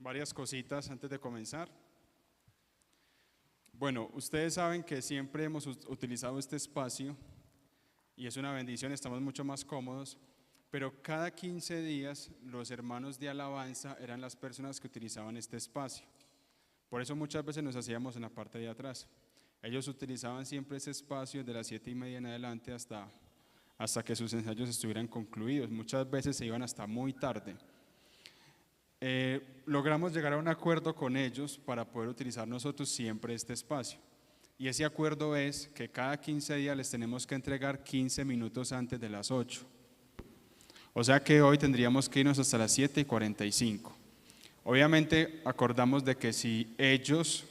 Varias cositas antes de comenzar. Bueno, ustedes saben que siempre hemos utilizado este espacio y es una bendición, estamos mucho más cómodos, pero cada 15 días los hermanos de alabanza eran las personas que utilizaban este espacio. Por eso muchas veces nos hacíamos en la parte de atrás. Ellos utilizaban siempre ese espacio de las 7:30 en adelante hasta que sus ensayos estuvieran concluidos. Muchas veces se iban hasta muy tarde. Logramos llegar a un acuerdo con ellos para poder utilizar nosotros siempre este espacio. Y ese acuerdo es que cada 15 días les tenemos que entregar 15 minutos antes de las 8. O sea que hoy tendríamos que irnos hasta las 7:45. Obviamente acordamos de que si ellos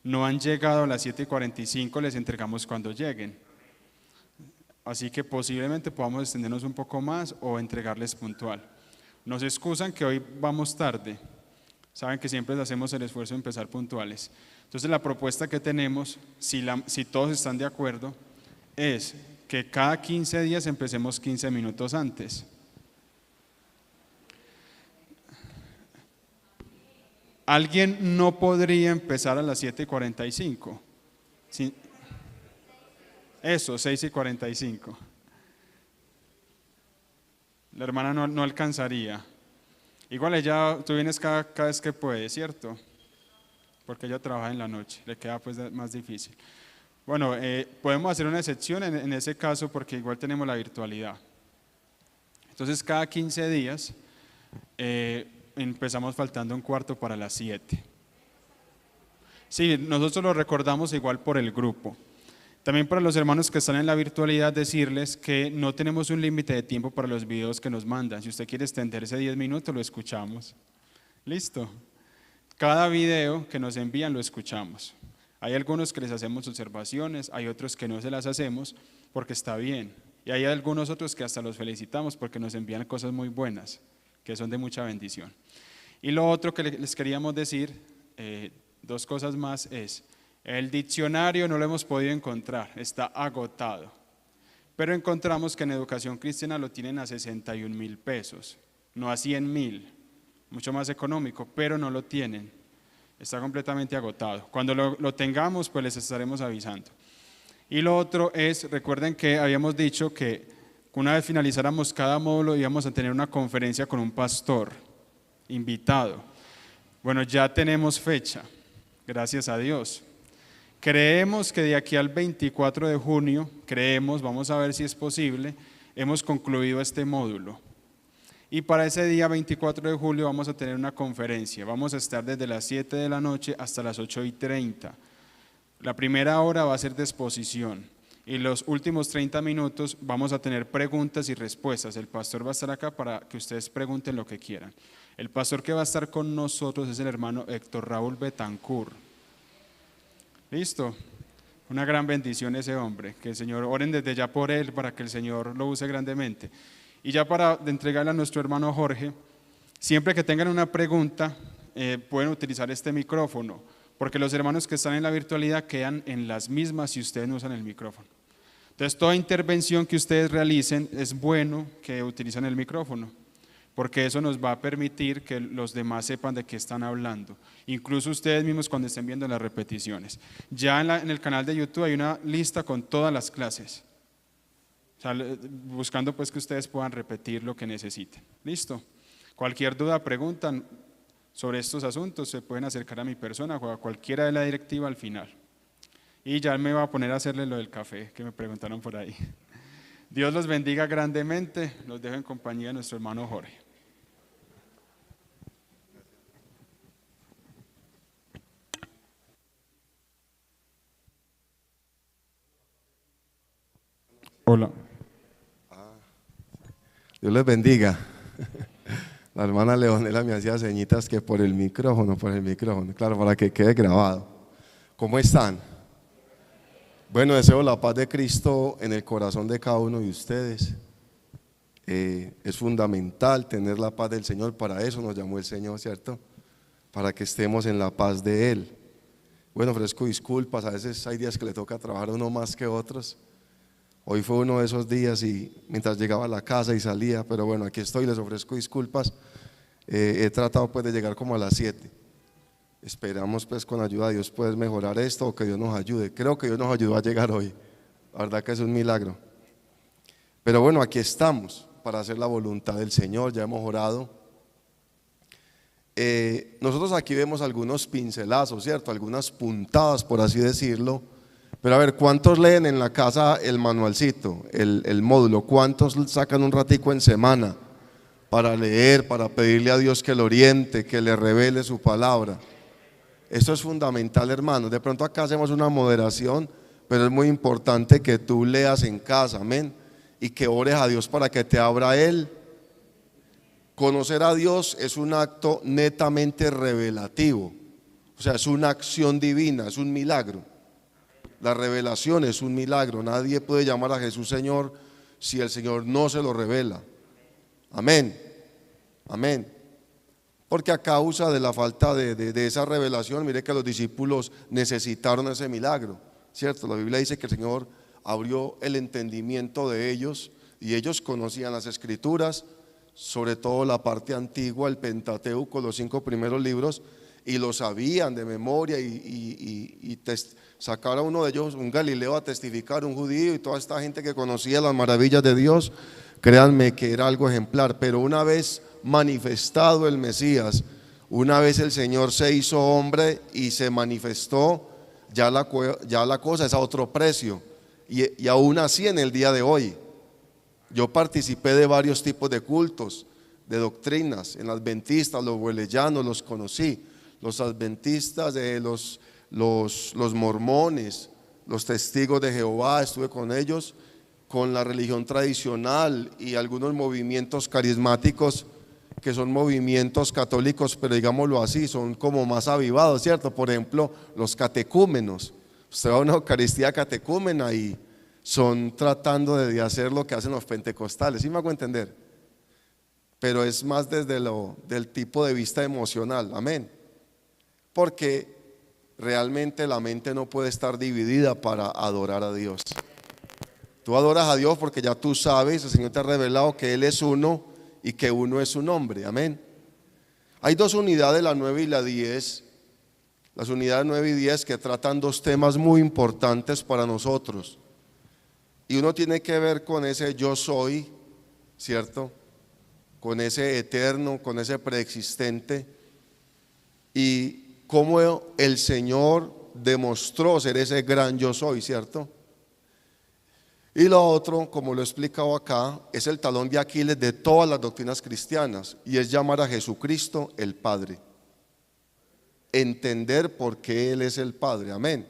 no han llegado a las 7:45, les entregamos cuando lleguen. Así que posiblemente podamos extendernos un poco más o entregarles puntual. Nos excusan que hoy vamos tarde, saben que siempre hacemos el esfuerzo de empezar puntuales. Entonces la propuesta que tenemos, si todos están de acuerdo, es que cada 15 días empecemos 15 minutos antes. ¿Alguien no podría empezar a las 7:45? ¿Sí? Eso, 6:45. La hermana no alcanzaría. Igual tú vienes cada vez que puede, ¿cierto? Porque ella trabaja en la noche, le queda pues más difícil. Bueno, podemos hacer una excepción en ese caso porque igual tenemos la virtualidad. Entonces cada 15 días empezamos faltando un cuarto para las 7. Sí, nosotros lo recordamos igual por el grupo. También para los hermanos que están en la virtualidad decirles que no tenemos un límite de tiempo para los videos que nos mandan. Si usted quiere extenderse 10 minutos, lo escuchamos. ¿Listo? Cada video que nos envían lo escuchamos. Hay algunos que les hacemos observaciones, hay otros que no se las hacemos porque está bien. Y hay algunos otros que hasta los felicitamos porque nos envían cosas muy buenas, que son de mucha bendición. Y lo otro que les queríamos decir, dos cosas más es: el diccionario no lo hemos podido encontrar, está agotado. Pero encontramos que en Educación Cristiana lo tienen a 61,000 pesos, no a 100,000, mucho más económico, pero no lo tienen, está completamente agotado. Cuando lo tengamos, pues les estaremos avisando. Y lo otro es, recuerden que habíamos dicho que una vez finalizáramos cada módulo íbamos a tener una conferencia con un pastor invitado. Bueno, ya tenemos fecha, gracias a Dios. Creemos que de aquí al 24 de junio, vamos a ver si es posible, hemos concluido este módulo. Y para ese día 24 de julio vamos a tener una conferencia, vamos a estar desde las 7 de la noche hasta las 8:30. La primera hora va a ser de exposición y los últimos 30 minutos vamos a tener preguntas y respuestas. El pastor va a estar acá para que ustedes pregunten lo que quieran. El pastor que va a estar con nosotros es el hermano Héctor Raúl Betancourt. ¿Listo? Una gran bendición ese hombre, que el Señor, oren desde ya por él para que el Señor lo use grandemente. Y ya para entregarle a nuestro hermano Jorge, siempre que tengan una pregunta, pueden utilizar este micrófono, porque los hermanos que están en la virtualidad quedan en las mismas si ustedes no usan el micrófono. Entonces, toda intervención que ustedes realicen es bueno que utilicen el micrófono, porque eso nos va a permitir que los demás sepan de qué están hablando, incluso ustedes mismos cuando estén viendo las repeticiones. Ya en el canal de YouTube hay una lista con todas las clases, o sea, buscando pues que ustedes puedan repetir lo que necesiten. ¿Listo? Cualquier duda, preguntan sobre estos asuntos, se pueden acercar a mi persona o a cualquiera de la directiva al final. Y ya me voy a poner a hacerle lo del café que me preguntaron por ahí. Dios los bendiga grandemente, los dejo en compañía de nuestro hermano Jorge. Hola. Dios les bendiga. La hermana Leonela me hacía señitas que por el micrófono, claro, para que quede grabado. ¿Cómo están? Bueno, deseo la paz de Cristo en el corazón de cada uno de ustedes. Es fundamental tener la paz del Señor, para eso nos llamó el Señor, ¿cierto? Para que estemos en la paz de Él. Bueno, ofrezco disculpas, a veces hay días que le toca trabajar uno más que otros. Hoy fue uno de esos días y mientras llegaba a la casa y salía, pero bueno, aquí estoy, les ofrezco disculpas. He tratado pues de llegar como a las 7. Esperamos pues con ayuda de Dios poder mejorar esto o que Dios nos ayude. Creo que Dios nos ayudó a llegar hoy. La verdad que es un milagro. Pero bueno, aquí estamos para hacer la voluntad del Señor. Ya hemos orado. Nosotros aquí vemos algunos pincelazos, ¿cierto? Algunas puntadas, por así decirlo. Pero a ver, ¿cuántos leen en la casa el manualcito, el módulo? ¿Cuántos sacan un ratico en semana para leer, para pedirle a Dios que lo oriente, que le revele su palabra? Eso es fundamental, hermanos. De pronto acá hacemos una moderación, pero es muy importante que tú leas en casa, amén, y que ores a Dios para que te abra Él. Conocer a Dios es un acto netamente revelativo, o sea, es una acción divina, es un milagro. La revelación es un milagro. Nadie puede llamar a Jesús Señor si el Señor no se lo revela. Amén, amén. Porque a causa de la falta de esa revelación, mire que los discípulos necesitaron ese milagro, ¿cierto? La Biblia dice que el Señor abrió el entendimiento de ellos y ellos conocían las Escrituras, sobre todo la parte antigua, el Pentateuco, los 5 primeros libros, y lo sabían de memoria y sacar a uno de ellos, un Galileo, a testificar, un judío y toda esta gente que conocía las maravillas de Dios, créanme que era algo ejemplar. Pero una vez manifestado el Mesías, una vez el Señor se hizo hombre y se manifestó, ya la cosa es a otro precio, y aún así en el día de hoy. Yo participé de varios tipos de cultos, de doctrinas. En adventistas, los weleyanos los conocí, los adventistas, los mormones, los testigos de Jehová, estuve con ellos, con la religión tradicional y algunos movimientos carismáticos que son movimientos católicos, pero digámoslo así, son como más avivados, ¿cierto? Por ejemplo, los catecúmenos. Usted va a una Eucaristía catecúmena y son tratando de hacer lo que hacen los pentecostales, ¿sí me hago entender? Pero es más desde del tipo de vista emocional, amén. Porque realmente la mente no puede estar dividida para adorar a Dios. Tú adoras a Dios porque ya tú sabes, el Señor te ha revelado que Él es uno y que uno es su nombre, amén. Hay 2 unidades, la 9 y la 10. Las unidades 9 y 10 que tratan 2 temas muy importantes para nosotros. Y uno tiene que ver con ese yo soy, ¿cierto? Con ese eterno, con ese preexistente. Y cómo el Señor demostró ser ese gran yo soy, ¿cierto? Y lo otro, como lo he explicado acá, es el talón de Aquiles de todas las doctrinas cristianas, y es llamar a Jesucristo el Padre. Entender por qué Él es el Padre, amén.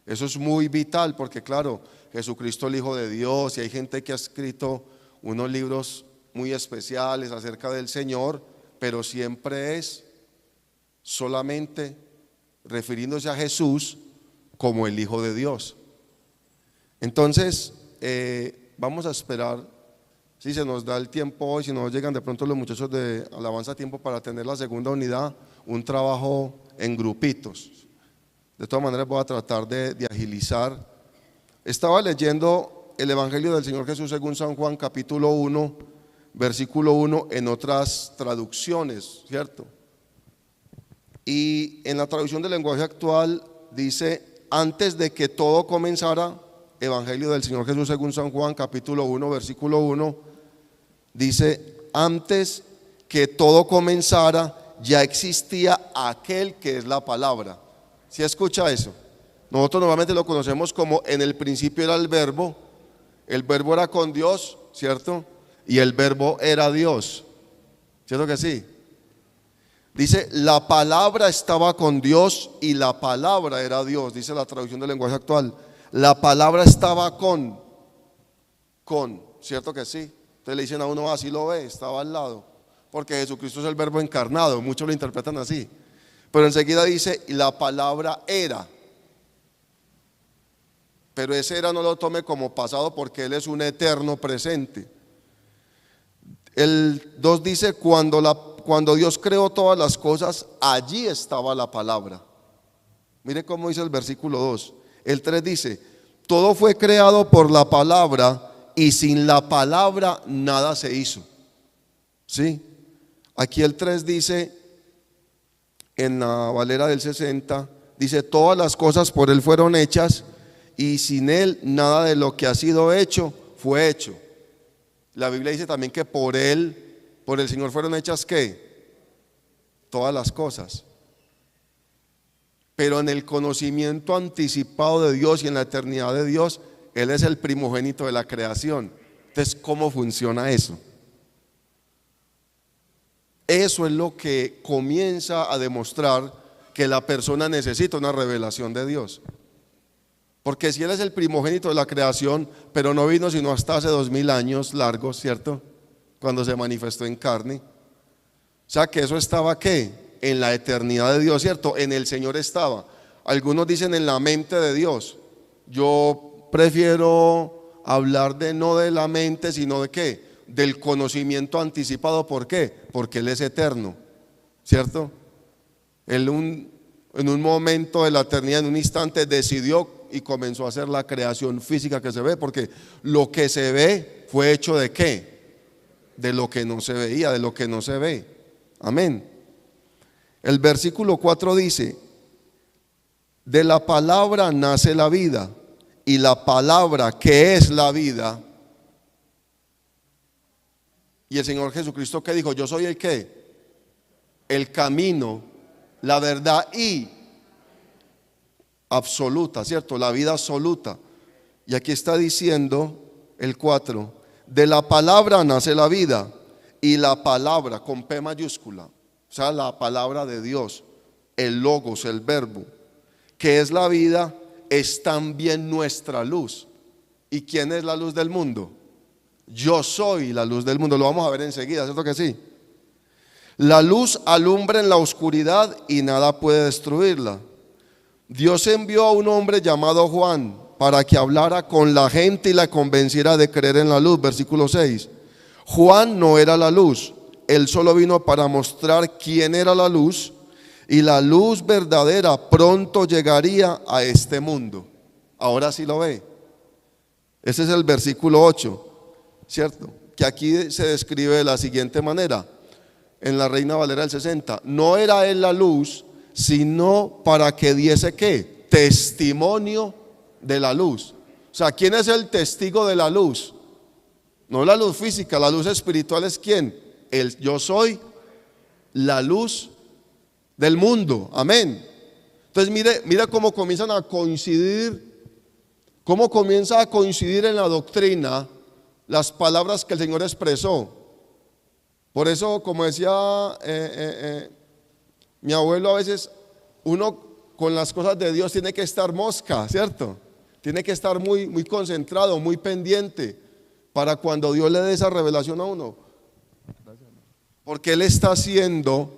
Eso es muy vital porque claro, Jesucristo el Hijo de Dios, y hay gente que ha escrito unos libros muy especiales acerca del Señor, pero siempre es solamente refiriéndose a Jesús como el Hijo de Dios. Entonces, vamos a esperar, si se nos da el tiempo hoy, si nos llegan de pronto los muchachos de alabanza a tiempo para tener la segunda unidad, un trabajo en grupitos. De todas maneras voy a tratar de agilizar. Estaba leyendo el Evangelio del Señor Jesús según San Juan, capítulo 1, versículo 1, en otras traducciones, ¿cierto? Y en la traducción del lenguaje actual dice: antes de que todo comenzara, Evangelio del Señor Jesús según San Juan, capítulo 1, versículo 1, dice: antes que todo comenzara, ya existía aquel que es la palabra. ¿Sí escucha eso? Nosotros normalmente lo conocemos como en el principio era el verbo era con Dios, ¿cierto? Y el verbo era Dios, ¿cierto que sí? Dice, la palabra estaba con Dios y la palabra era Dios, dice la traducción del lenguaje actual. La palabra estaba con, ¿cierto que sí? Entonces le dicen a uno, así lo ve, estaba al lado, porque Jesucristo es el verbo encarnado, muchos lo interpretan así. Pero enseguida dice, y la palabra era. Pero ese era no lo tome como pasado porque Él es un eterno presente. El 2 dice, cuando Dios creó todas las cosas, allí estaba la palabra. Mire cómo dice el versículo 2. El 3 dice, todo fue creado por la palabra y sin la palabra nada se hizo. ¿Sí? Aquí el 3 dice, en la Valera del 60, dice, todas las cosas por Él fueron hechas y sin Él nada de lo que ha sido hecho fue hecho. La Biblia dice también que por Él, por el Señor fueron hechas ¿qué? Todas las cosas. Pero en el conocimiento anticipado de Dios y en la eternidad de Dios, Él es el primogénito de la creación. Entonces, ¿cómo funciona eso? Eso es lo que comienza a demostrar que la persona necesita una revelación de Dios. Porque si Él es el primogénito de la creación, pero no vino sino hasta hace 2000 años largos, ¿cierto? Cuando se manifestó en carne. O sea que eso estaba ¿qué? En la eternidad de Dios, ¿cierto? En el Señor estaba. Algunos dicen en la mente de Dios. Yo prefiero hablar de no de la mente, sino de ¿qué? Del conocimiento anticipado. ¿Por qué? Porque Él es eterno, ¿cierto? Él en un momento de la eternidad, en un instante, decidió y comenzó a hacer la creación física que se ve, porque lo que se ve fue hecho ¿de qué? De lo que no se veía, de lo que no se ve. Amén. El versículo 4 dice, de la palabra nace la vida, y la palabra que es la vida. Y el Señor Jesucristo ¿qué dijo? Yo soy el ¿qué? El camino, la verdad y absoluta, ¿cierto? La vida absoluta. Y aquí está diciendo el 4, de la palabra nace la vida, y la palabra con P mayúscula, o sea, la palabra de Dios, el logos, el verbo, que es la vida, es también nuestra luz. ¿Y quién es la luz del mundo? Yo soy la luz del mundo. Lo vamos a ver enseguida, ¿cierto que sí? La luz alumbra en la oscuridad y nada puede destruirla. Dios envió a un hombre llamado Juan para que hablara con la gente y la convenciera de creer en la luz. Versículo 6. Juan no era la luz, él solo vino para mostrar quién era la luz, y la luz verdadera pronto llegaría a este mundo. Ahora sí lo ve. Ese es el versículo 8, ¿cierto? Que aquí se describe de la siguiente manera, en la Reina Valera del 60. No era él la luz, sino para que diese ¿qué? Testimonio de la luz. O sea, ¿quién es el testigo de la luz? No la luz física, la luz espiritual es ¿quién? Yo soy la luz del mundo. Amén. Entonces mire cómo comienzan a coincidir, cómo comienza a coincidir en la doctrina las palabras que el Señor expresó. Por eso, como decía mi abuelo, a veces uno con las cosas de Dios tiene que estar mosca, ¿cierto? Tiene que estar muy, muy concentrado, muy pendiente para cuando Dios le dé esa revelación a uno. Porque Él está haciendo,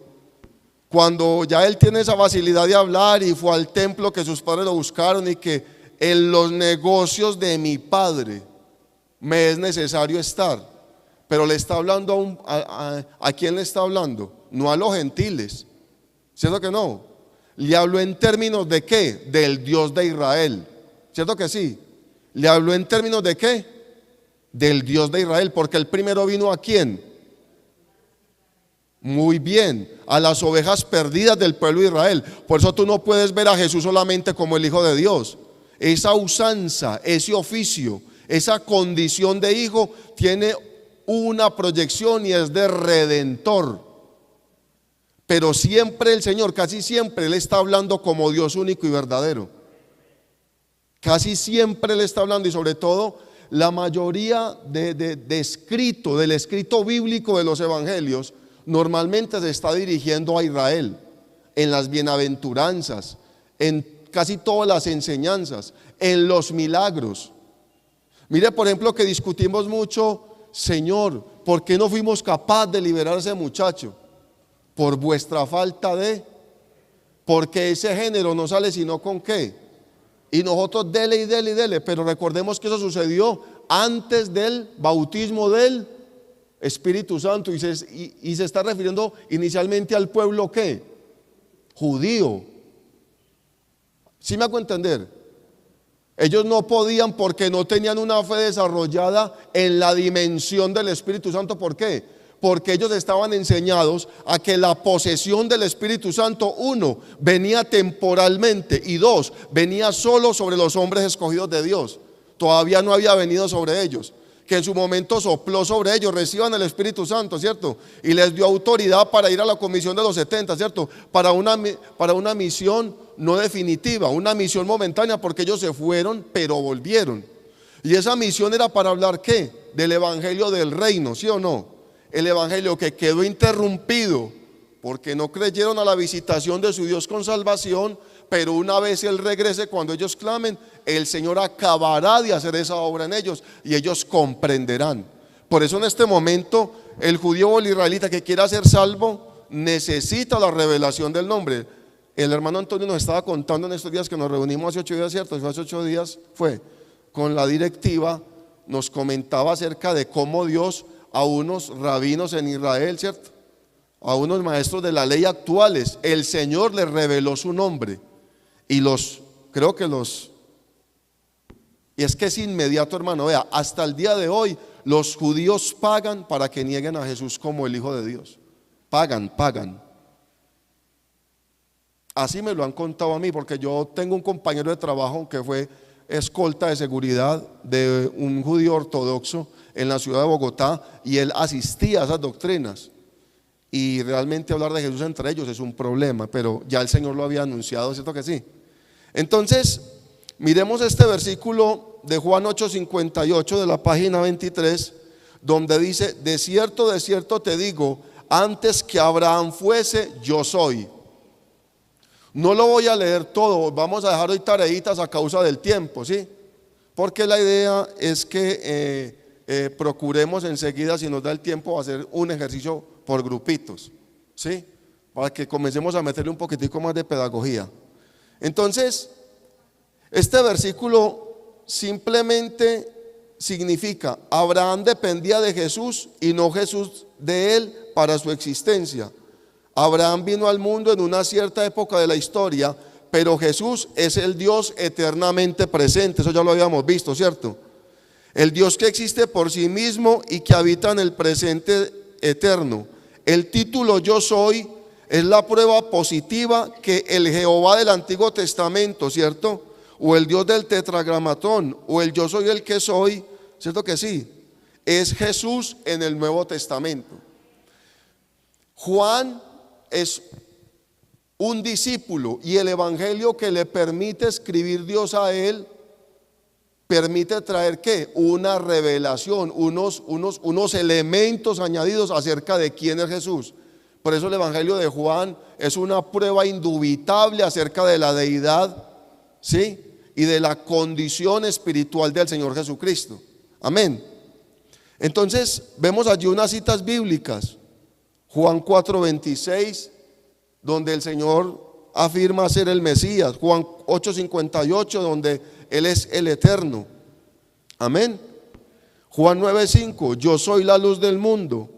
cuando ya Él tiene esa facilidad de hablar y fue al templo que sus padres lo buscaron y que en los negocios de mi Padre me es necesario estar. Pero le está hablando ¿a quién le está hablando? No a los gentiles, ¿cierto que no? Le habló en términos de ¿qué? Del Dios de Israel, ¿cierto que sí? Le habló en términos de ¿qué? Del Dios de Israel, porque el primero vino ¿a quién? Muy bien, a las ovejas perdidas del pueblo de Israel. Por eso tú no puedes ver a Jesús solamente como el Hijo de Dios. Esa usanza, ese oficio, esa condición de hijo tiene una proyección y es de redentor. Pero siempre el Señor, casi siempre Él está hablando como Dios único y verdadero. Casi siempre Él está hablando, y sobre todo la mayoría del escrito bíblico de los evangelios normalmente se está dirigiendo a Israel, en las bienaventuranzas, en casi todas las enseñanzas, en los milagros. Mire, por ejemplo, que discutimos mucho, Señor, ¿por qué no fuimos capaces de liberar a ese muchacho? Por vuestra falta de, porque ese género no sale sino con qué. Y nosotros dele y dele y dele, pero recordemos que eso sucedió antes del bautismo del Espíritu Santo, y se está refiriendo inicialmente al pueblo ¿qué? Judío. ¿Sí me hago entender? Ellos no podían porque no tenían una fe desarrollada en la dimensión del Espíritu Santo. ¿Por qué? porque ellos estaban enseñados a que la posesión del Espíritu Santo, uno, venía temporalmente y dos, venía solo sobre los hombres escogidos de Dios. Todavía no había venido sobre ellos, que en su momento sopló sobre ellos, reciban el Espíritu Santo, ¿cierto? Y les dio autoridad para ir a la comisión de los 70, ¿cierto? Para una misión no definitiva, una misión momentánea, porque ellos se fueron, pero volvieron. Y esa misión era para hablar, ¿qué? Del evangelio del reino, ¿sí o no? El evangelio que quedó interrumpido porque no creyeron a la visitación de su Dios con salvación, pero una vez Él regrese, cuando ellos clamen, el Señor acabará de hacer esa obra en ellos y ellos comprenderán. Por eso en este momento el judío o el israelita que quiera ser salvo necesita la revelación del nombre. El hermano Antonio nos estaba contando en estos días que nos reunimos hace 8 días, ¿cierto? Hace 8 días fue con la directiva, nos comentaba acerca de cómo Dios a unos rabinos en Israel, ¿cierto? A unos maestros de la ley actuales, el Señor les reveló su nombre y y es que es inmediato, hermano, vea, hasta el día de hoy los judíos pagan para que nieguen a Jesús como el Hijo de Dios. Pagan. Así me lo han contado a mí, porque yo tengo un compañero de trabajo que fue escolta de seguridad de un judío ortodoxo en la ciudad de Bogotá, y él asistía a esas doctrinas, y realmente hablar de Jesús entre ellos es un problema, pero ya el Señor lo había anunciado, ¿cierto que sí? Entonces, miremos este versículo de Juan 8:58 de la página 23, donde dice: de cierto te digo, antes que Abraham fuese, yo soy. No lo voy a leer todo, vamos a dejar hoy tareitas a causa del tiempo, ¿sí? Porque la idea es que procuremos enseguida, si nos da el tiempo, hacer un ejercicio por grupitos, ¿sí? Para que comencemos a meterle un poquitico más de pedagogía. Entonces, este versículo simplemente significa: Abraham dependía de Jesús y no Jesús de él para su existencia. Abraham vino al mundo en una cierta época de la historia, pero Jesús es el Dios eternamente presente. Eso ya lo habíamos visto, ¿cierto? El Dios que existe por sí mismo y que habita en el presente eterno. El título yo soy es la prueba positiva que el Jehová del Antiguo Testamento, ¿cierto? O el Dios del Tetragramatón, o el yo soy el que soy, ¿cierto que sí? Es Jesús en el Nuevo Testamento. Juan es un discípulo, y el evangelio que le permite escribir Dios a él permite traer ¿qué? Una revelación, unos elementos añadidos acerca de quién es Jesús. Por eso el evangelio de Juan es una prueba indubitable acerca de la deidad, ¿sí? Y de la condición espiritual del Señor Jesucristo. Amén. Entonces vemos allí unas citas bíblicas. Juan 4:26, donde el Señor afirma ser el Mesías. Juan 8:58, donde Él es el eterno. Amén. Juan 9:5, yo soy la luz del mundo.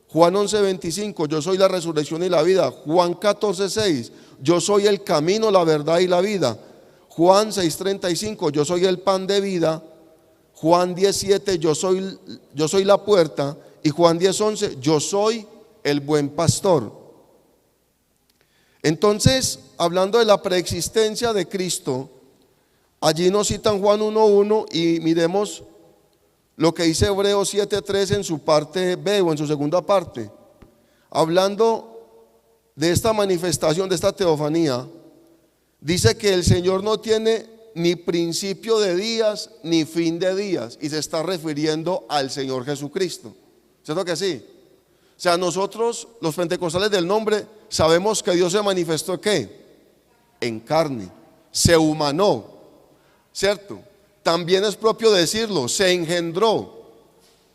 Juan 11:25, yo soy la resurrección y la vida. Juan 14:6, yo soy el camino, la verdad y la vida. Juan 6:35, yo soy el pan de vida. Juan 10:7, yo soy la puerta. Y Juan 10:11, yo soy el buen pastor. Entonces, hablando de la preexistencia de Cristo, allí nos citan Juan 1:1, y miremos lo que dice Hebreos 7:3 en su parte B, o en su segunda parte, hablando de esta manifestación, de esta teofanía. Dice que el Señor no tiene ni principio de días ni fin de días, y se está refiriendo al Señor Jesucristo, ¿cierto que sí? O sea, nosotros los pentecostales del nombre sabemos que Dios se manifestó ¿qué? En carne, se humanó, ¿cierto? También es propio decirlo, se engendró,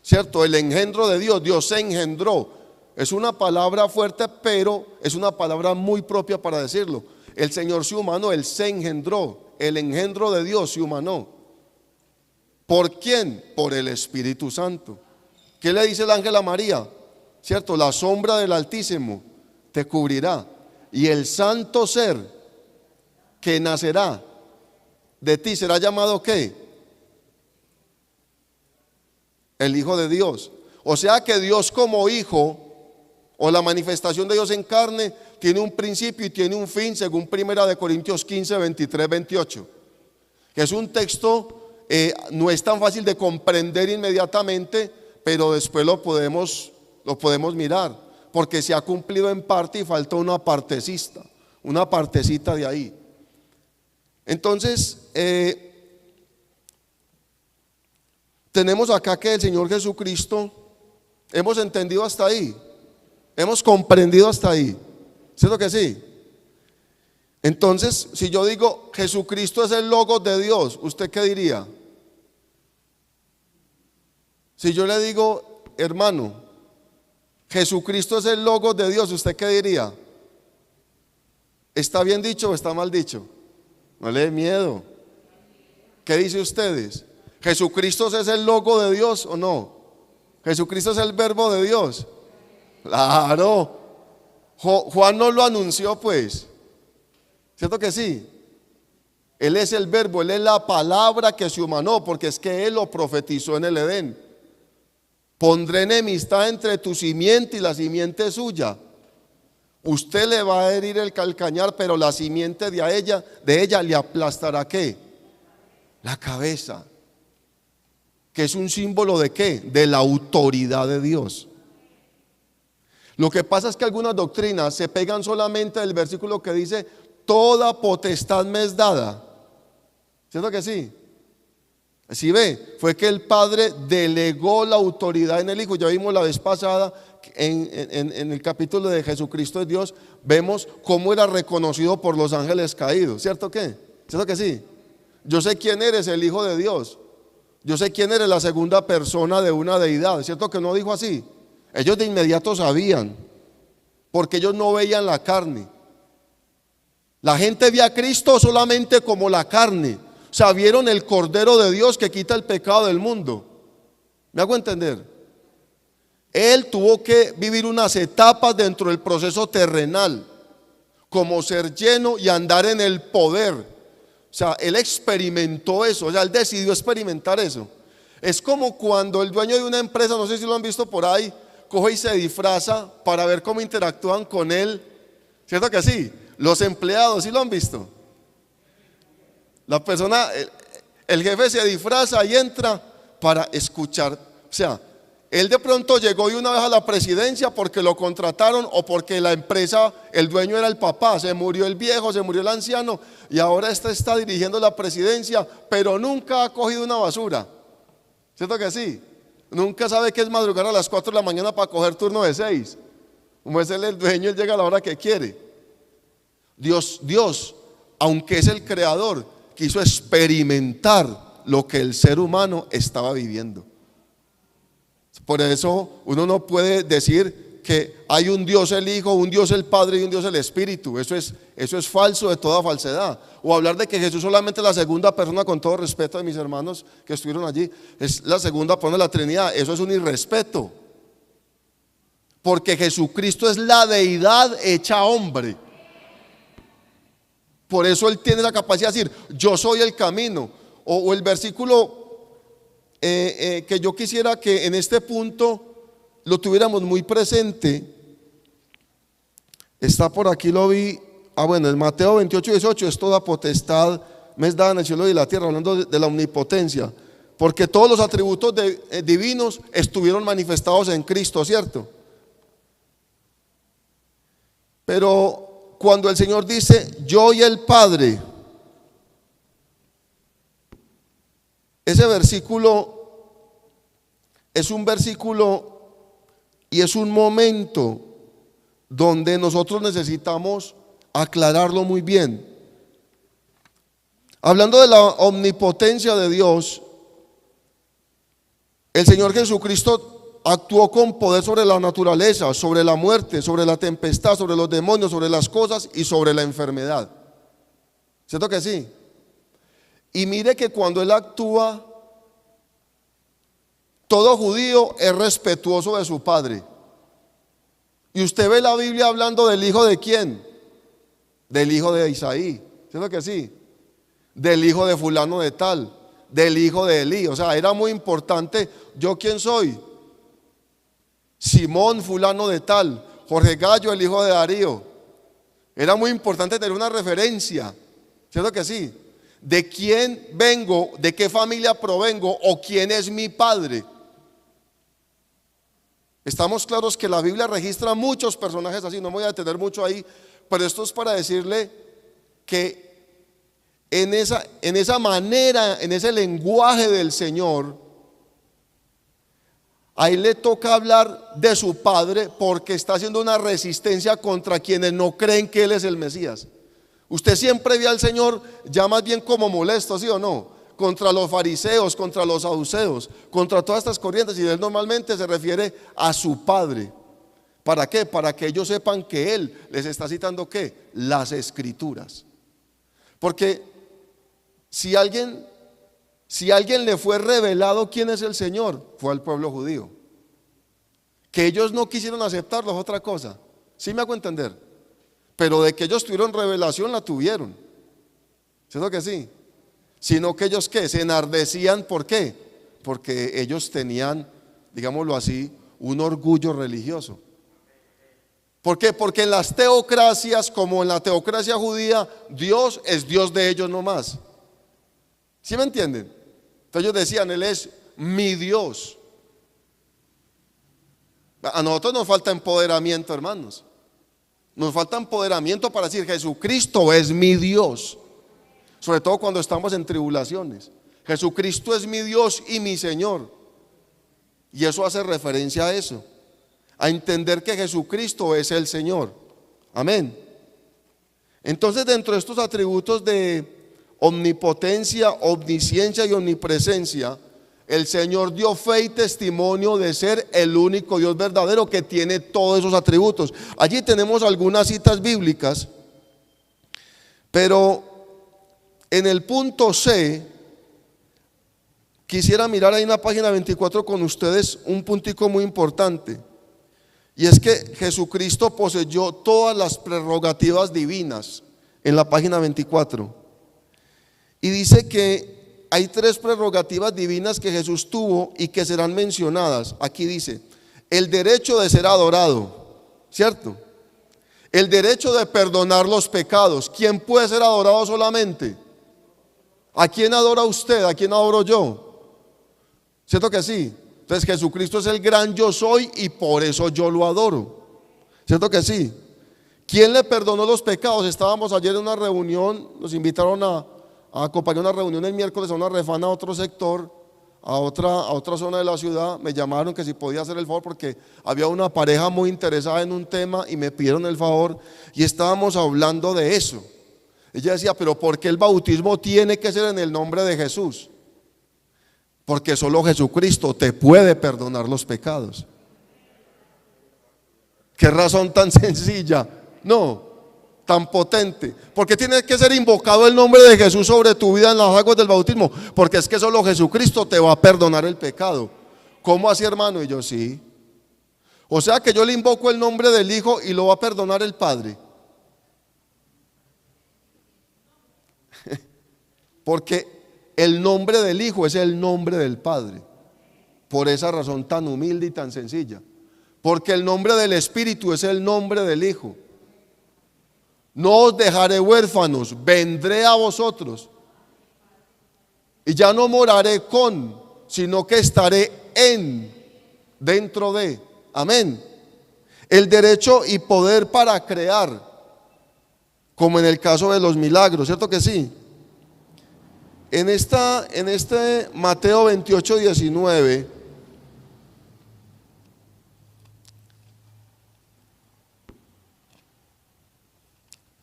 ¿cierto? El engendro de Dios, Dios se engendró. Es una palabra fuerte, pero es una palabra muy propia para decirlo. El Señor se humanó, Él se engendró, el engendro de Dios se humanó. ¿Por quién? Por el Espíritu Santo. ¿Qué le dice el ángel a María? ¿Cierto? La sombra del Altísimo te cubrirá, y el santo ser que nacerá de ti será llamado ¿qué? El Hijo de Dios. O sea que Dios como hijo, o la manifestación de Dios en carne, tiene un principio y tiene un fin, según 1 Corintios 15, 23, 28. Que es un texto, no es tan fácil de comprender inmediatamente, pero después lo podemos mirar, porque se ha cumplido en parte y falta una partecita de ahí. Entonces, tenemos acá que el Señor Jesucristo, hemos entendido hasta ahí, hemos comprendido hasta ahí, ¿cierto que sí? Entonces, si yo digo Jesucristo es el Logos de Dios, ¿usted qué diría? Si yo le digo, hermano, Jesucristo es el Logos de Dios, ¿usted qué diría? ¿Está bien dicho o está mal dicho? No le dé miedo. ¿Qué dicen ustedes? ¿Jesucristo es el Logo de Dios o no? ¿Jesucristo es el Verbo de Dios? Claro. Juan no lo anunció, pues. ¿Cierto que sí? Él es el Verbo, Él es la palabra que se humanó, porque es que Él lo profetizó en el Edén. Pondré enemistad entre tu simiente y la simiente suya. Usted le va a herir el calcañar, pero la simiente de ella le aplastará ¿qué? La cabeza. Que es un símbolo de ¿qué? De la autoridad de Dios. Lo que pasa es que algunas doctrinas se pegan solamente del versículo que dice: toda potestad me es dada. ¿Cierto que sí? Así ve, fue que el Padre delegó la autoridad en el Hijo. Ya vimos la vez pasada en el capítulo de Jesucristo es Dios, vemos cómo era reconocido por los ángeles caídos. ¿Cierto que? ¿Cierto que sí? Yo sé quién eres, el Hijo de Dios. Yo sé quién eres, la segunda persona de una deidad. ¿Cierto que no dijo así? Ellos de inmediato sabían, porque ellos no veían la carne. La gente ve a Cristo solamente como la carne. O sea, vieron el Cordero de Dios que quita el pecado del mundo. ¿Me hago entender? Él tuvo que vivir unas etapas dentro del proceso terrenal, como ser lleno y andar en el poder. O sea, Él experimentó eso, o sea, Él decidió experimentar eso. Es como cuando el dueño de una empresa, no sé si lo han visto por ahí, coge y se disfraza para ver cómo interactúan con él. ¿Cierto que sí? Los empleados, ¿sí lo han visto? La persona, el jefe se disfraza y entra para escuchar. O sea, él de pronto llegó de una vez a la presidencia porque lo contrataron o porque la empresa, el dueño era el papá, se murió el viejo, se murió el anciano y ahora este está dirigiendo la presidencia, pero nunca ha cogido una basura. ¿Cierto que sí? Nunca sabe qué es madrugar a las 4 de la mañana para coger turno de 6. Como es él el dueño, él llega a la hora que quiere. Dios, aunque es el creador, quiso experimentar lo que el ser humano estaba viviendo. Por eso uno no puede decir que hay un Dios el Hijo, un Dios el Padre y un Dios el Espíritu. Eso es falso de toda falsedad. O hablar de que Jesús solamente es la segunda persona, con todo respeto de mis hermanos que estuvieron allí, es la segunda persona de la Trinidad. Eso es un irrespeto. Porque Jesucristo es la deidad hecha hombre. Por eso Él tiene la capacidad de decir: yo soy el camino. O el versículo que yo quisiera que en este punto lo tuviéramos muy presente, está por aquí, lo vi. Bueno, en Mateo 28, 18 es: toda potestad me es dada en el cielo y en la tierra, hablando de la omnipotencia, porque todos los atributos divinos estuvieron manifestados en Cristo, ¿cierto? Pero cuando el Señor dice yo y el Padre, ese versículo es un versículo y es un momento donde nosotros necesitamos aclararlo muy bien. Hablando de la omnipotencia de Dios, el Señor Jesucristo actuó con poder sobre la naturaleza, sobre la muerte, sobre la tempestad, sobre los demonios, sobre las cosas y sobre la enfermedad. ¿Cierto que sí? Y mire que cuando Él actúa, todo judío es respetuoso de su padre. Y usted ve la Biblia hablando del hijo de quién, del hijo de Isaí, ¿cierto que sí? Del hijo de fulano de tal, del hijo de Elí. O sea, era muy importante. ¿Yo quién soy? Simón fulano de tal, Jorge Gallo el hijo de Darío. Era muy importante tener una referencia, ¿cierto que sí? De quién vengo, de qué familia provengo o quién es mi padre. Estamos claros que la Biblia registra muchos personajes así, no me voy a detener mucho ahí, pero esto es para decirle que en esa manera, en ese lenguaje del Señor, ahí le toca hablar de su padre porque está haciendo una resistencia contra quienes no creen que Él es el Mesías. Usted siempre ve al Señor ya más bien como molesto, ¿sí o no? Contra los fariseos, contra los saduceos, contra todas estas corrientes, y Él normalmente se refiere a su padre. ¿Para qué? Para que ellos sepan que Él les está citando ¿qué? Las Escrituras. Porque si alguien le fue revelado quién es el Señor, fue al pueblo judío. Que ellos no quisieron aceptarlo es otra cosa. ¿Sí me hago entender? Pero de que ellos tuvieron revelación, la tuvieron. ¿Cierto que sí? Sino que ellos ¿qué? Se enardecían, ¿por qué? Porque ellos tenían, digámoslo así, un orgullo religioso. ¿Por qué? Porque en las teocracias, como en la teocracia judía, Dios es Dios de ellos nomás. ¿Sí me entienden? Entonces ellos decían, Él es mi Dios. A nosotros nos falta empoderamiento, hermanos. Nos falta empoderamiento para decir, Jesucristo es mi Dios. Sobre todo cuando estamos en tribulaciones. Jesucristo es mi Dios y mi Señor. Y eso hace referencia a eso, a entender que Jesucristo es el Señor. Amén. Entonces, dentro de estos atributos de omnipotencia, omnisciencia y omnipresencia, el Señor dio fe y testimonio de ser el único Dios verdadero que tiene todos esos atributos. Allí tenemos algunas citas bíblicas, pero en el punto C quisiera mirar ahí en la página 24 con ustedes un puntico muy importante, y es que Jesucristo poseyó todas las prerrogativas divinas en la página 24, y dice que hay 3 prerrogativas divinas que Jesús tuvo y que serán mencionadas. Aquí dice, el derecho de ser adorado, ¿cierto? El derecho de perdonar los pecados. ¿Quién puede ser adorado solamente? ¿A quién adora usted? ¿A quién adoro yo? ¿Cierto que sí? Entonces Jesucristo es el gran yo soy y por eso yo lo adoro. ¿Cierto que sí? ¿Quién le perdonó los pecados? Estábamos ayer en una reunión, nos invitaron a acompañar una reunión el miércoles a una refana a otro sector, a otra zona de la ciudad. Me llamaron que si podía hacer el favor porque había una pareja muy interesada en un tema y me pidieron el favor y estábamos hablando de eso. Ella decía, pero ¿por qué el bautismo tiene que ser en el nombre de Jesús? Porque solo Jesucristo te puede perdonar los pecados. ¿Qué razón tan sencilla? No, tan potente. Porque tiene que ser invocado el nombre de Jesús sobre tu vida en las aguas del bautismo, porque es que solo Jesucristo te va a perdonar el pecado. ¿Cómo así, hermano? Y yo, sí. O sea que yo le invoco el nombre del Hijo y lo va a perdonar el Padre. Porque el nombre del Hijo es el nombre del Padre. Por esa razón tan humilde y tan sencilla. Porque el nombre del Espíritu es el nombre del Hijo. No os dejaré huérfanos, vendré a vosotros. Y ya no moraré con, sino que estaré dentro de. Amén. El derecho y poder para crear, como en el caso de los milagros, ¿cierto que sí? En este Mateo 28, 19,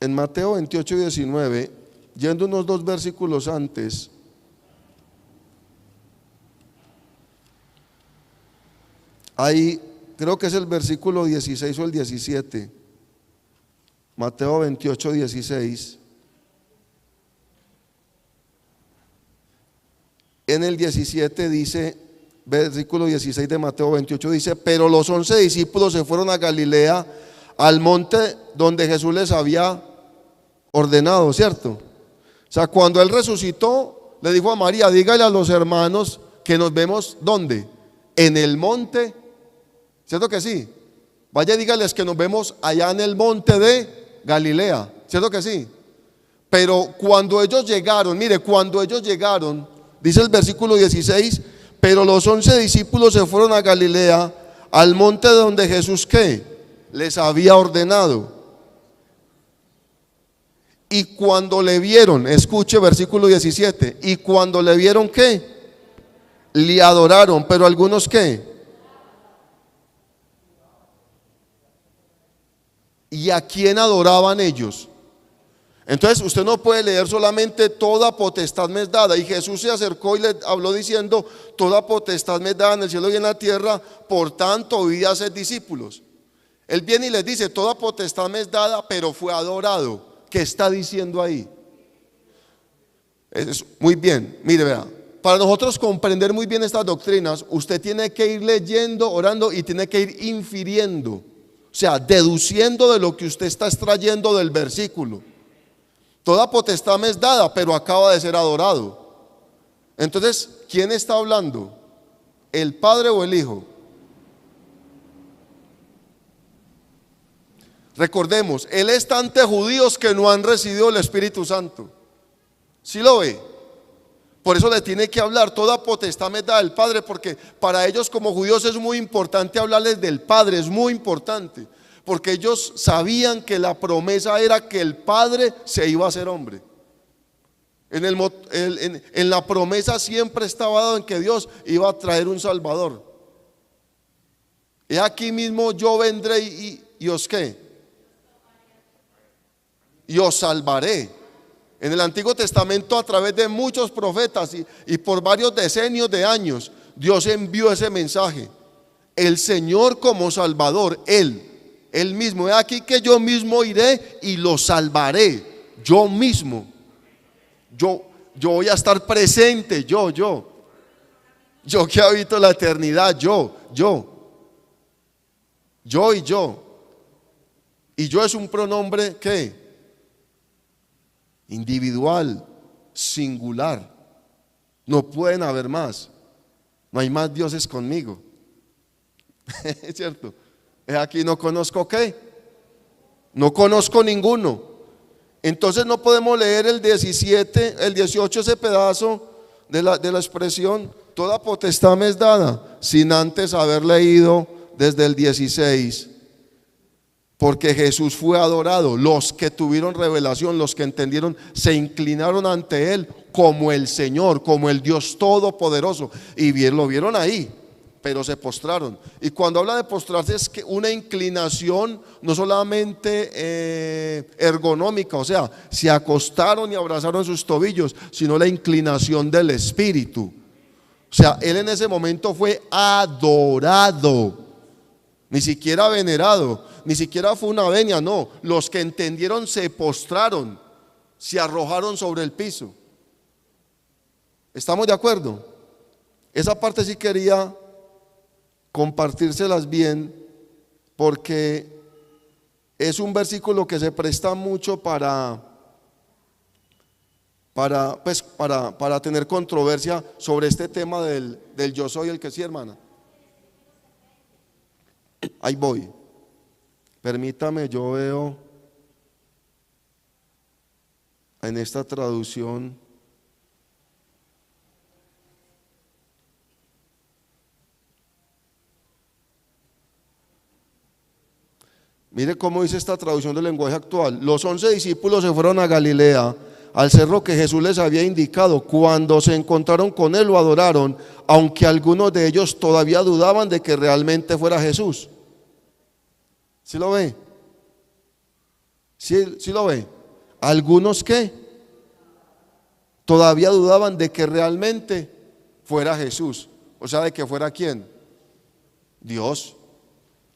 en Mateo 28, 19, yendo unos 2 versículos antes, ahí creo que es el versículo 16 o el 17, Mateo 28, 16. En el 17 dice, versículo 16 de Mateo 28 dice, pero los 11 discípulos se fueron a Galilea, al monte donde Jesús les había ordenado, ¿cierto? O sea, cuando Él resucitó, le dijo a María, dígale a los hermanos que nos vemos, ¿dónde? En el monte ¿Cierto que sí? Vaya y dígales que nos vemos allá en el monte de Galilea. ¿Cierto que sí? Pero cuando ellos llegaron, mire, cuando ellos llegaron, dice el versículo 16, pero los 11 discípulos se fueron a Galilea, al monte donde Jesús, ¿qué? Les había ordenado. Y cuando le vieron, escuche versículo 17, y cuando le vieron, ¿qué? Le adoraron, pero algunos, ¿qué? ¿Y a quién adoraban ellos? Entonces usted no puede leer solamente toda potestad me es dada. Y Jesús se acercó y le habló diciendo, toda potestad me es dada en el cielo y en la tierra, por tanto id a ser discípulos. Él viene y les dice, toda potestad me es dada, pero fue adorado. ¿Qué está diciendo ahí? Muy bien, mire, vea. Para nosotros comprender muy bien estas doctrinas, usted tiene que ir leyendo, orando y tiene que ir infiriendo, o sea, deduciendo de lo que usted está extrayendo del versículo. Toda potestad me es dada, pero acaba de ser adorado. Entonces, ¿quién está hablando? ¿El Padre o el Hijo? Recordemos, Él está ante judíos que no han recibido el Espíritu Santo. ¿Sí lo ve? Por eso le tiene que hablar, toda potestad me da el Padre, porque para ellos como judíos es muy importante hablarles del Padre, es muy importante, porque ellos sabían que la promesa era que el Padre se iba a hacer hombre. En la promesa siempre estaba dado en que Dios iba a traer un Salvador. Y aquí mismo yo vendré y os ¿qué? Y os salvaré. En el Antiguo Testamento, a través de muchos profetas y por varios decenios de años, Dios envió ese mensaje. El Señor como Salvador, Él mismo. He aquí que yo mismo iré y lo salvaré. Yo mismo. Yo voy a estar presente, yo que habito la eternidad, yo. Y yo es un pronombre ¿qué? Individual, singular. No pueden haber más. No hay más dioses conmigo. ¿Es cierto? Aquí no conozco ¿qué? No conozco ninguno. Entonces no podemos leer el 17, el 18, ese pedazo de la expresión, toda potestad me es dada, sin antes haber leído desde el 16. Porque Jesús fue adorado. Los que tuvieron revelación, los que entendieron, se inclinaron ante Él como el Señor, como el Dios Todopoderoso. Y lo vieron ahí, pero se postraron. Y cuando habla de postrarse es que una inclinación no solamente ergonómica, o sea, se acostaron y abrazaron sus tobillos, sino la inclinación del espíritu. O sea, Él en ese momento fue adorado. Ni siquiera venerado, ni siquiera fue una venia, no. Los que entendieron se postraron, se arrojaron sobre el piso. ¿Estamos de acuerdo? Esa parte sí quería compartírselas bien, porque es un versículo que se presta mucho para tener controversia sobre este tema del yo soy el que sí, hermana. Ahí voy. Permítame, yo veo en esta traducción. Mire cómo dice esta traducción del lenguaje actual. Los 11 discípulos se fueron a Galilea, al cerro que Jesús les había indicado. Cuando se encontraron con Él, lo adoraron, aunque algunos de ellos todavía dudaban de que realmente fuera Jesús. ¿Sí lo ve? ¿Sí lo ve? Algunos ¿qué? Todavía dudaban de que realmente fuera Jesús. O sea, de que fuera ¿quién? Dios.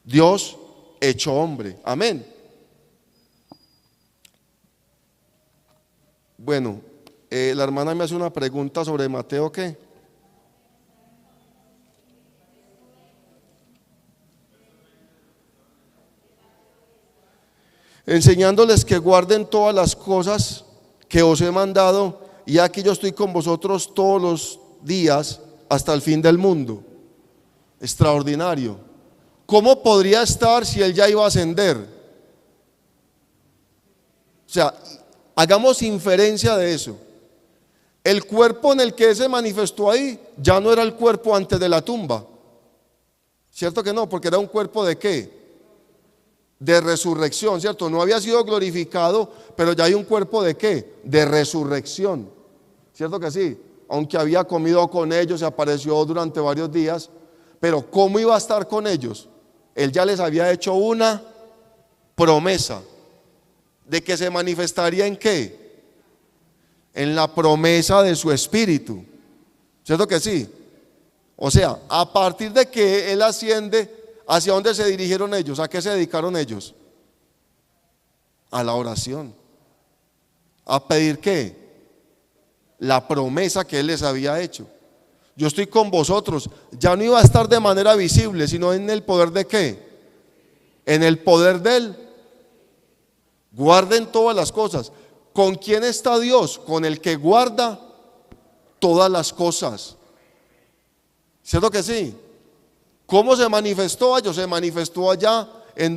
Dios hecho hombre. Amén. Bueno, la hermana me hace una pregunta sobre Mateo ¿qué? Enseñándoles que guarden todas las cosas que os he mandado, y aquí yo estoy con vosotros todos los días hasta el fin del mundo. Extraordinario. ¿cómo podría estar si Él ya iba a ascender? O sea, hagamos inferencia de eso. El cuerpo en el que se manifestó ahí ya no era el cuerpo antes de la tumba. ¿Cierto que no? Porque era un cuerpo ¿de qué? De resurrección, ¿cierto? No había sido glorificado, pero ya hay un cuerpo ¿de qué? De resurrección. ¿Cierto que sí? Aunque había comido con ellos, se apareció durante varios días, pero ¿cómo iba a estar con ellos? Él ya les había hecho una promesa de que se manifestaría ¿en qué? En la promesa de su espíritu. ¿Cierto que sí? O sea, a partir de que Él asciende, ¿hacia dónde se dirigieron ellos? ¿A qué se dedicaron ellos? A la oración. ¿A pedir qué? La promesa que Él les había hecho. Yo estoy con vosotros. Ya no iba a estar de manera visible, sino en el poder de qué? En el poder de Él. Guarden todas las cosas. ¿Con quién está Dios? Con el que guarda todas las cosas. ¿Cierto que sí? ¿Cómo se manifestó a ellos? Se manifestó allá,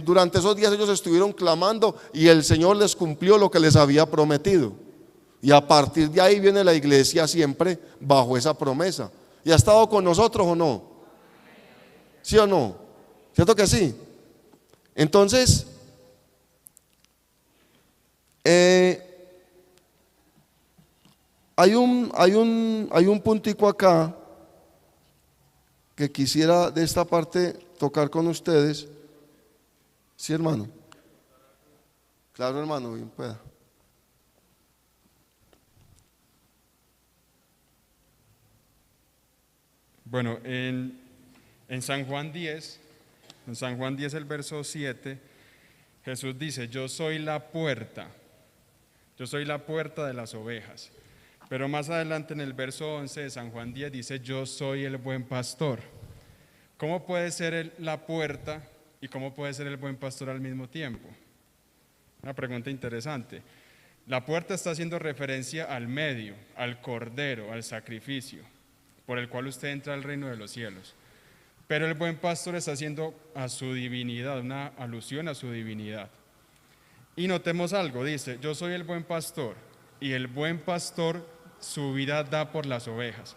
durante esos días ellos estuvieron clamando y el Señor les cumplió lo que les había prometido. Y a partir de ahí viene la iglesia siempre bajo esa promesa. ¿Y ha estado con nosotros o no? ¿Sí o no? ¿Cierto que sí? Entonces, hay un puntico acá que quisiera de esta parte tocar con ustedes. ¿Sí, hermano? Claro, hermano, bien pueda. Bueno, en San Juan 10, el verso 7, Jesús dice, yo soy la puerta de las ovejas. Pero más adelante en el verso 11 de San Juan 10 dice, yo soy el buen pastor. ¿Cómo puede ser la puerta y cómo puede ser el buen pastor al mismo tiempo? Una pregunta interesante. La puerta está haciendo referencia al medio, al cordero, al sacrificio, por el cual usted entra al reino de los cielos. Pero el buen pastor está haciendo a su divinidad, una alusión a su divinidad. Y notemos algo, dice, yo soy el buen pastor, y el buen pastor su vida da por las ovejas.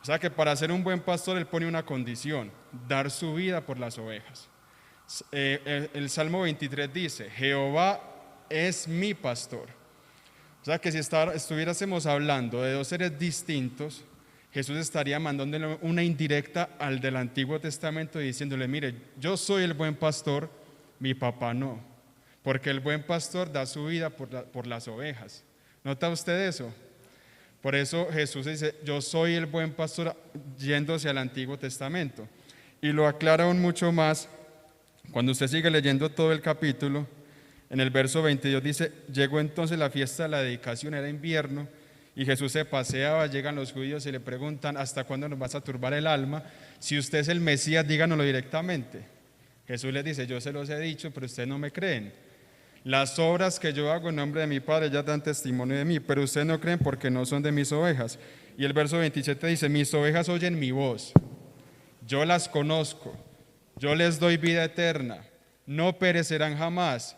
O sea que para ser un buen pastor él pone una condición, dar su vida por las ovejas. El Salmo 23 dice, Jehová es mi pastor. O sea que si estuviésemos hablando de dos seres distintos, Jesús estaría mandándole una indirecta al del Antiguo Testamento y diciéndole, mire, yo soy el buen pastor, mi papá no, porque el buen pastor da su vida por las ovejas. ¿Nota usted eso? Por eso Jesús dice, yo soy el buen pastor, yéndose al Antiguo Testamento. Y lo aclara aún mucho más cuando usted sigue leyendo todo el capítulo. En el verso 22 dice, llegó entonces la fiesta de la dedicación, era invierno, y Jesús se paseaba, llegan los judíos y le preguntan, ¿hasta cuándo nos vas a turbar el alma? Si usted es el Mesías, díganoslo directamente. Jesús les dice, yo se los he dicho, pero ustedes no me creen. Las obras que yo hago en nombre de mi Padre ya dan testimonio de mí, pero ustedes no creen porque no son de mis ovejas. Y el verso 27 dice, mis ovejas oyen mi voz, yo las conozco, yo les doy vida eterna, no perecerán jamás.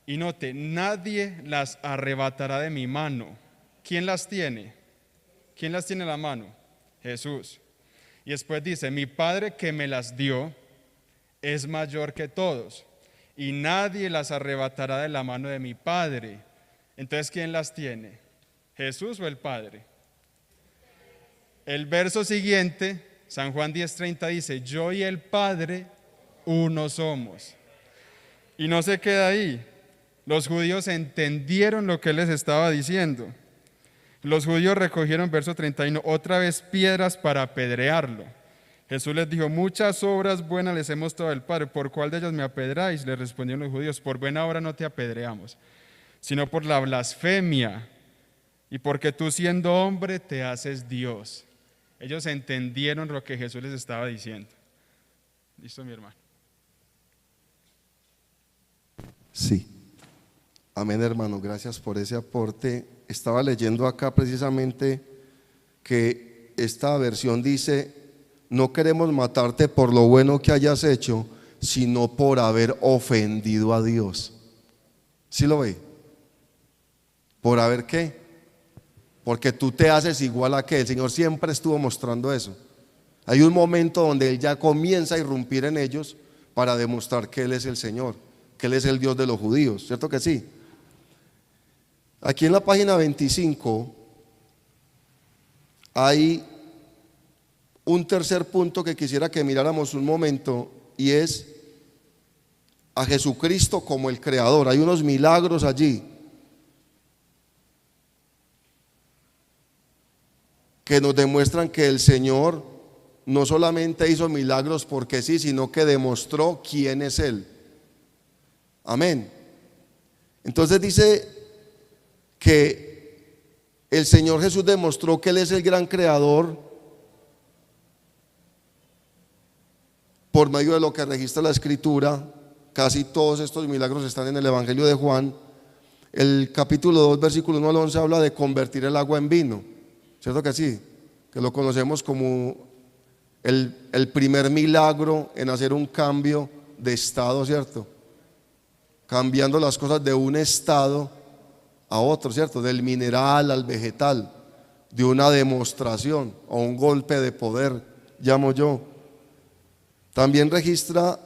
Y note, nadie las arrebatará de mi mano. ¿Quién las tiene? ¿Quién las tiene en la mano? Jesús. Y después dice, mi Padre que me las dio es mayor que todos, y nadie las arrebatará de la mano de mi Padre. Entonces, ¿quién las tiene? ¿Jesús o el Padre? El verso siguiente, San Juan 10:30 dice, yo y el Padre uno somos. Y no se queda ahí. Los judíos entendieron lo que él les estaba diciendo. Los judíos recogieron, verso 31, otra vez piedras para apedrearlo. Jesús les dijo, muchas obras buenas les hemos dado al Padre, ¿por cuál de ellas me apedreáis? Le respondieron los judíos, por buena obra no te apedreamos, sino por la blasfemia, y porque tú siendo hombre te haces Dios. Ellos entendieron lo que Jesús les estaba diciendo. ¿Listo, mi hermano? Sí. Amén, hermano, gracias por ese aporte. Estaba leyendo acá precisamente que esta versión dice, no queremos matarte por lo bueno que hayas hecho, sino por haber ofendido a Dios. ¿Sí lo ve? ¿Por haber qué? Porque tú te haces igual a que el Señor siempre estuvo mostrando eso. Hay un momento donde Él ya comienza a irrumpir en ellos para demostrar que Él es el Señor, que Él es el Dios de los judíos, ¿cierto que sí? Aquí en la página 25 hay un tercer punto que quisiera que miráramos un momento, y es a Jesucristo como el Creador. Hay unos milagros allí que nos demuestran que el Señor no solamente hizo milagros porque sí, sino que demostró quién es Él. Amén. Entonces dice que el Señor Jesús demostró que Él es el gran creador por medio de lo que registra la Escritura. Casi todos estos milagros están en el Evangelio de Juan. El capítulo 2, versículo 1 al 11 habla de convertir el agua en vino, ¿cierto que sí? Que lo conocemos como el primer milagro en hacer un cambio de estado, ¿cierto? Cambiando las cosas de un estado a otro, ¿cierto? Del mineral al vegetal, de una demostración o un golpe de poder, llamo yo. También registra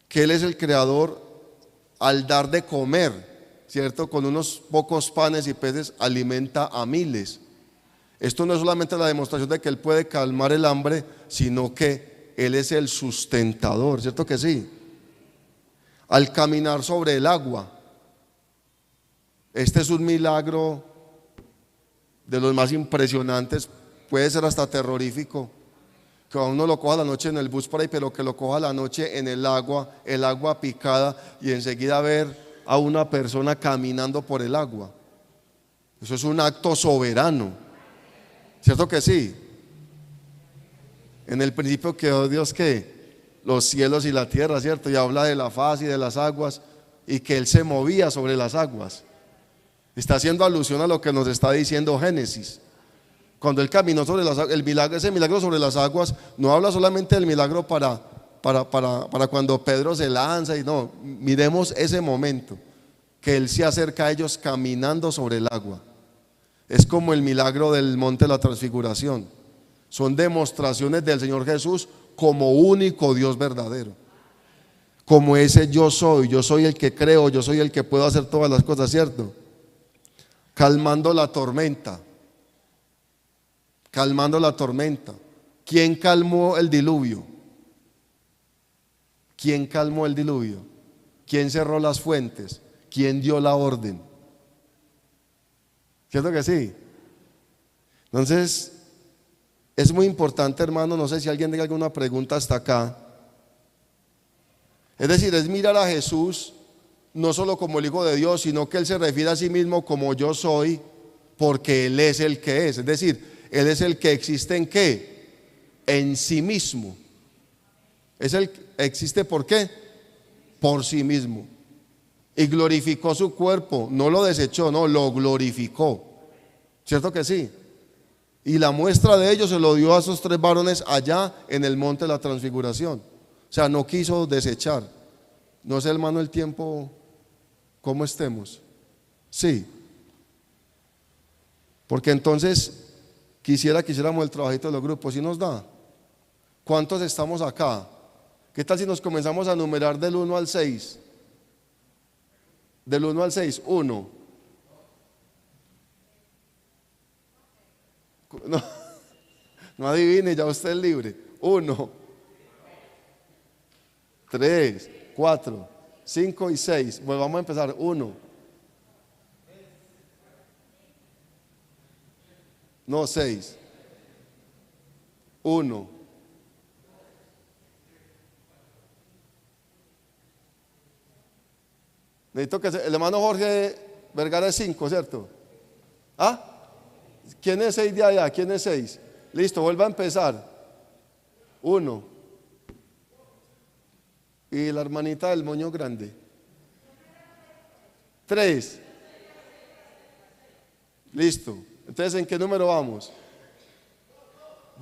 que Él es el creador al dar de comer, ¿cierto? Con unos pocos panes y peces alimenta a miles. Esto no es solamente la demostración de que Él puede calmar el hambre, sino que Él es el sustentador, ¿cierto que sí? Al caminar sobre el agua. Este es un milagro de los más impresionantes, puede ser hasta terrorífico, que a uno lo coja la noche en el bus por ahí, pero que lo coja la noche en el agua picada, y enseguida ver a una persona caminando por el agua. Eso es un acto soberano, ¿cierto que sí? En el principio quedó Dios que los cielos y la tierra, ¿cierto? Y habla de la faz y de las aguas, y que Él se movía sobre las aguas. Está haciendo alusión a lo que nos está diciendo Génesis. Cuando Él caminó sobre las aguas, ese milagro sobre las aguas no habla solamente del milagro para cuando Pedro se lanza, y no, miremos ese momento que Él se acerca a ellos caminando sobre el agua. Es como el milagro del monte de la transfiguración. Son demostraciones del Señor Jesús como único Dios verdadero, como ese yo soy el que creo, yo soy el que puedo hacer todas las cosas, ¿cierto? Calmando la tormenta. Calmando la tormenta. ¿Quién calmó el diluvio? ¿Quién calmó el diluvio? ¿Quién cerró las fuentes? ¿Quién dio la orden? ¿Cierto que sí? Entonces, es muy importante, hermano, no sé si alguien tenga alguna pregunta hasta acá. Es decir, es mirar a Jesús no solo como el Hijo de Dios, sino que Él se refiere a sí mismo como yo soy, porque Él es el que es. Es decir, Él es el que existe en qué, en sí mismo. Es el que existe, ¿por qué? Por sí mismo. Y glorificó su cuerpo, no lo desechó, no, lo glorificó. ¿Cierto que sí? Y la muestra de ello se lo dio a esos tres varones allá en el monte de la transfiguración. O sea, no quiso desechar. No sé, hermano, el tiempo, ¿cómo estemos? Sí. Porque entonces quisiéramos el trabajito de los grupos. ¿Sí nos da? ¿Cuántos estamos acá? ¿Qué tal si nos comenzamos a numerar del 1 al 6? Del 1 al 6, 1. No adivine, ya usted es libre. 1, 3, 4, 5 y 6. Bueno, vamos a empezar. 1. No, 6. 1. Necesito que el hermano Jorge Vergara es 5, ¿cierto? ¿Ah? ¿Quién es 6 de allá? ¿Quién es 6? Listo, vuelva a empezar. 1. Y la hermanita del moño grande. 3. Listo. Entonces, ¿en qué número vamos?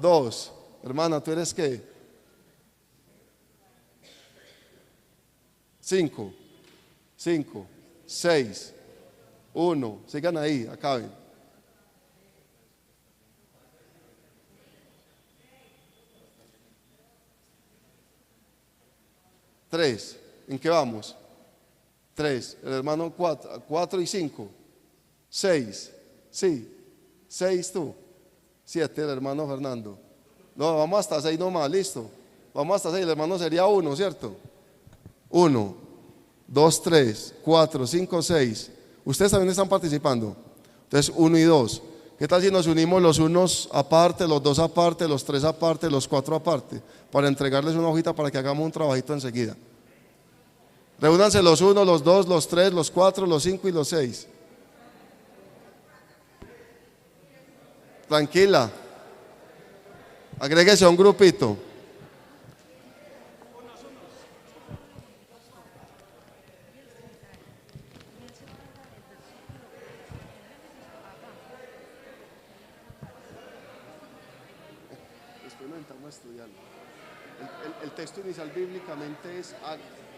2. Hermana, ¿tú eres qué? 5, 5, 6, 1. Sigan ahí, acaben. Tres. ¿En qué vamos? 3. El hermano 4. 4 y 5. 6. Sí. 6 tú. 7 el hermano Fernando. No, vamos hasta 6 nomás, listo. Vamos hasta 6, el hermano sería 1, ¿cierto? 1, 2, 3, 4, 5, 6. Ustedes también están participando. Entonces 1 y 2. ¿Qué tal si nos unimos los unos aparte, los dos aparte, los tres aparte, los cuatro aparte? Para entregarles una hojita para que hagamos un trabajito enseguida. Reúnanse los 1, los 2, los 3, los 4, los 5 y los 6. Tranquila. Agréguese a un grupito. Después nos sentamos a estudiarlo. El texto inicial bíblicamente es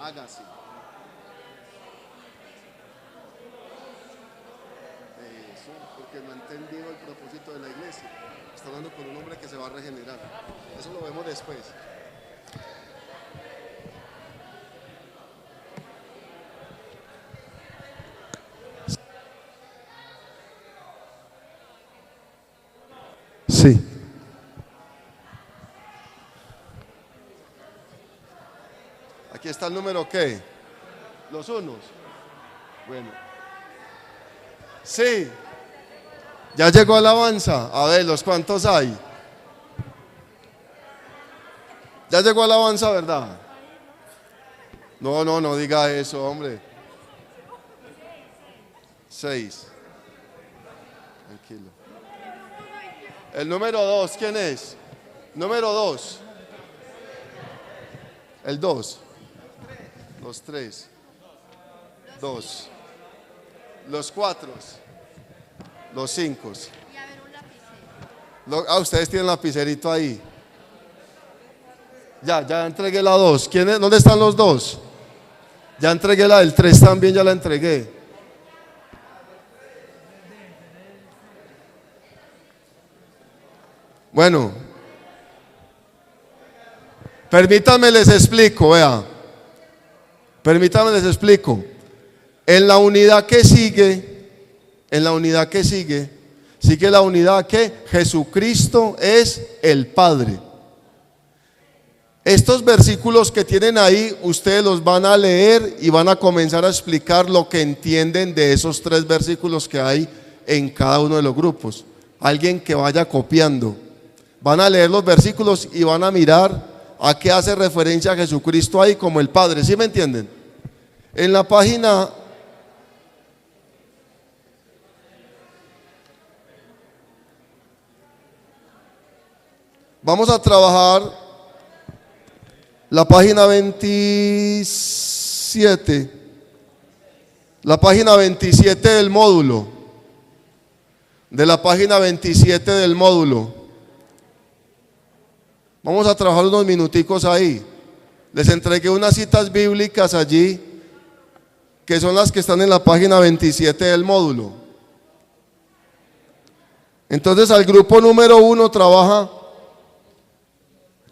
hágase. Eso, porque no ha entendido el propósito de la iglesia. Está hablando con un hombre que se va a regenerar. Eso lo vemos después. Sí. Aquí está el número ¿qué? Los unos. Bueno. Sí. Ya llegó alabanza. A ver, ¿los cuántos hay? Ya llegó alabanza, ¿verdad? No diga eso, hombre. 6. Tranquilo. El número 2, ¿quién es? Número 2. El 2. Los 3. 2. Los 4. Los 5. Ustedes tienen lapicerito ahí. Ya entregué la 2. ¿Quién es? ¿Dónde están los 2? Ya entregué la del 3 también, ya la entregué. Bueno, permítanme les explico, vea. Permítanme les explico. En la unidad que sigue, sigue la unidad que Jesucristo es el Padre. Estos versículos que tienen ahí, ustedes los van a leer y van a comenzar a explicar lo que entienden de esos 3 versículos que hay en cada uno de los grupos. Alguien que vaya copiando. Van a leer los versículos y van a mirar a qué hace referencia a Jesucristo ahí como el Padre. ¿Sí me entienden? En la página... Vamos a trabajar la página 27. La página 27 del módulo. De la página 27 del módulo. Vamos a trabajar unos minuticos ahí. Les entregué unas citas bíblicas allí, que son las que están en la página 27 del módulo. Entonces al grupo número 1 trabaja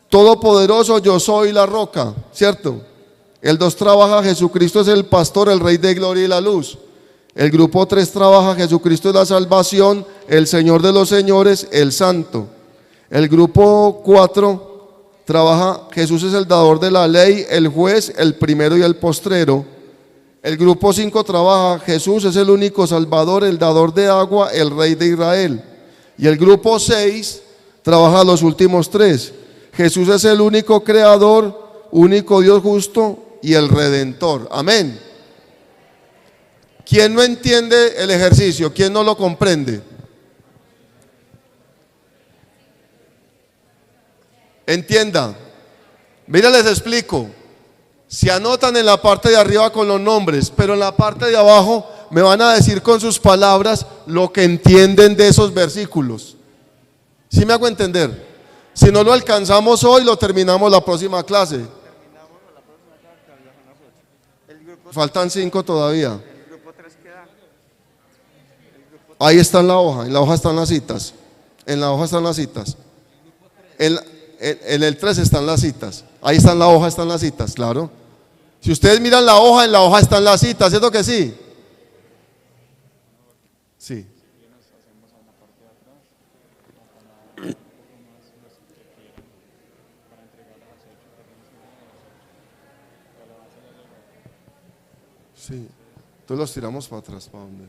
Todopoderoso, yo soy la roca, ¿cierto? El 2 trabaja Jesucristo es el pastor, el Rey de gloria y la luz. El grupo 3 trabaja Jesucristo es la salvación, el Señor de los señores, el santo. El grupo 4 trabaja Jesús es el dador de la ley, el juez, el primero y el postrero. El grupo 5 trabaja Jesús es el único salvador, el dador de agua, el Rey de Israel. Y el grupo 6 trabaja los últimos 3. Jesús es el único creador, único Dios justo y el redentor. Amén. ¿Quién no entiende el ejercicio? ¿Quién no lo comprende? Entienda. Mira, les explico. Se anotan en la parte de arriba con los nombres, pero en la parte de abajo me van a decir con sus palabras lo que entienden de esos versículos. ¿Sí me hago entender? Si no lo alcanzamos hoy, lo terminamos la próxima clase. El Faltan 5 todavía. Ahí está en la hoja están las citas. En la hoja están las citas. En el 3 están las citas. Ahí está en la hoja, están las citas, claro. Si ustedes miran la hoja, en la hoja están las citas, ¿cierto que sí? Sí. Sí. Entonces los tiramos para atrás, ¿para dónde?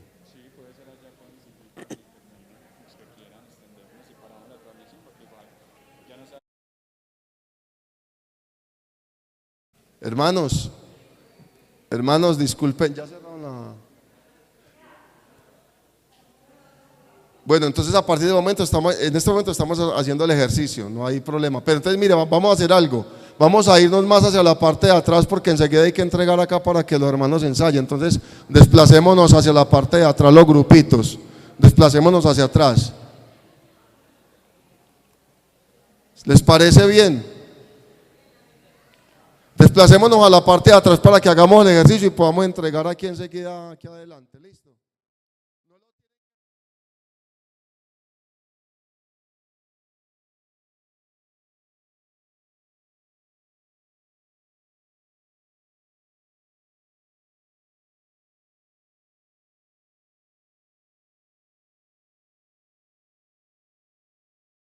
Hermanos, disculpen, ya cerraron la... Bueno, entonces a partir de momento en este momento estamos haciendo el ejercicio, no hay problema. Pero entonces mire, vamos a hacer algo. Vamos a irnos más hacia la parte de atrás porque enseguida hay que entregar acá para que los hermanos ensayen. Entonces desplacémonos hacia la parte de atrás, los grupitos. Desplacémonos hacia atrás. ¿Les parece bien? Desplacémonos a la parte de atrás para que hagamos el ejercicio y podamos entregar aquí enseguida, aquí adelante. ¿Listo?